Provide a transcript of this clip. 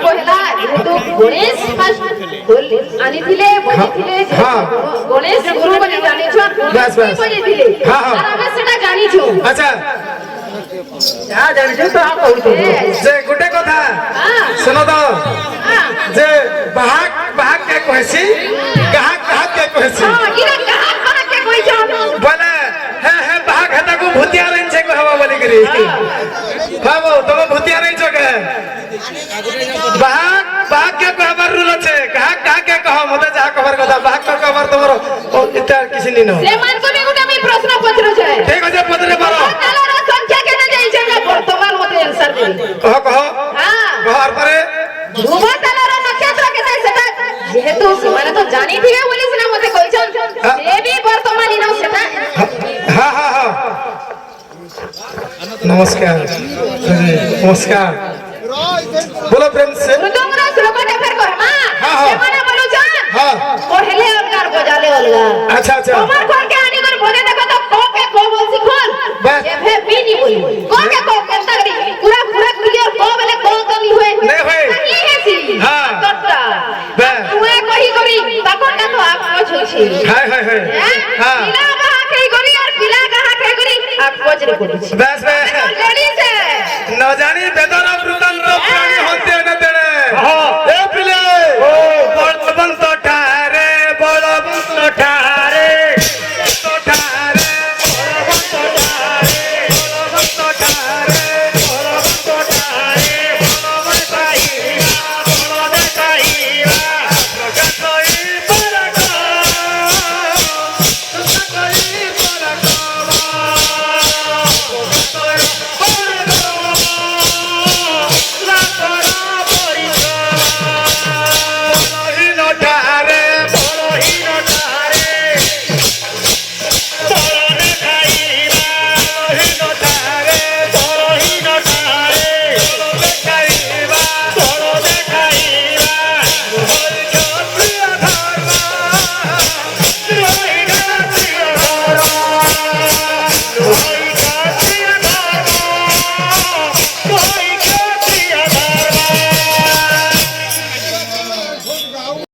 পহলা যেহেতু গণেশ আনিଥିଲେ বলিଥିଲେ গণেশ গুরু বলি জানিছ বলিଥିଲେ আর আমি সেটা জানিছো আচ্ছা যা জানিছো তো কହୁଛୁ যে গোটে কথা শুনো তো যে বাহাক বাহাক কে কইছি গাহাক গাহাক কে কইছি ইরা কাহাক কাহাক কে কইছ বলে হে হে বাহাক হেতাকু ভূতিয়া রইছে কহবা বলি করি ভাবো তুমি ভূতিয়া রইছ কে বাহাক বাহাক কে কহবার রুল আছে গাহাক গাহাক কে কহ মতে যা কহবার কথা বাহাক কে কহবার তোমার এটা কিছু নি ন সেমান কবি গুটা আমি প্রশ্ন পত্রছে ঠিক আছে পত্রে পারো তালার সংখ্যা কেন যাইছে না বর্তমান মতে आंसर দেই কহ কহ হ্যাঁ কহর পরে ধ্রুব তালার নক্ষত্র কেতে সেটা যেহেতু মানে তো জানি দিবে বলিস না মতে কইছন সে বি বর্তমানি নাও সেটা हाँ हाँ हाँ नमस्कार नमस्कार बोलो प्रेम से मृदंगरा श्लोकटा फेर कर हां हाँ, हाँ। सेमाने बोलो जान हाँ पढ़ले अलगार बजाले अलगा अच्छा अच्छा তোমার ঘর কে আনি করে বলে দেখো তো ক কে ক বলছি কোন বাহ। এভে বিনি বলি ক কে ক কেনতা করি পুরা পুরা ক্লিয়ার ক বলে ক তো নি হয় नहीं हुए नहीं हेसी हाँ। তোরটা বাহ। তুই কহি করি তাকটা তো আপকো ছইছি हाय हाय हाय हाँ পিলা গাহা কই করি আর পিলা গাহা কই করি আপকো জরে করিছি बस बस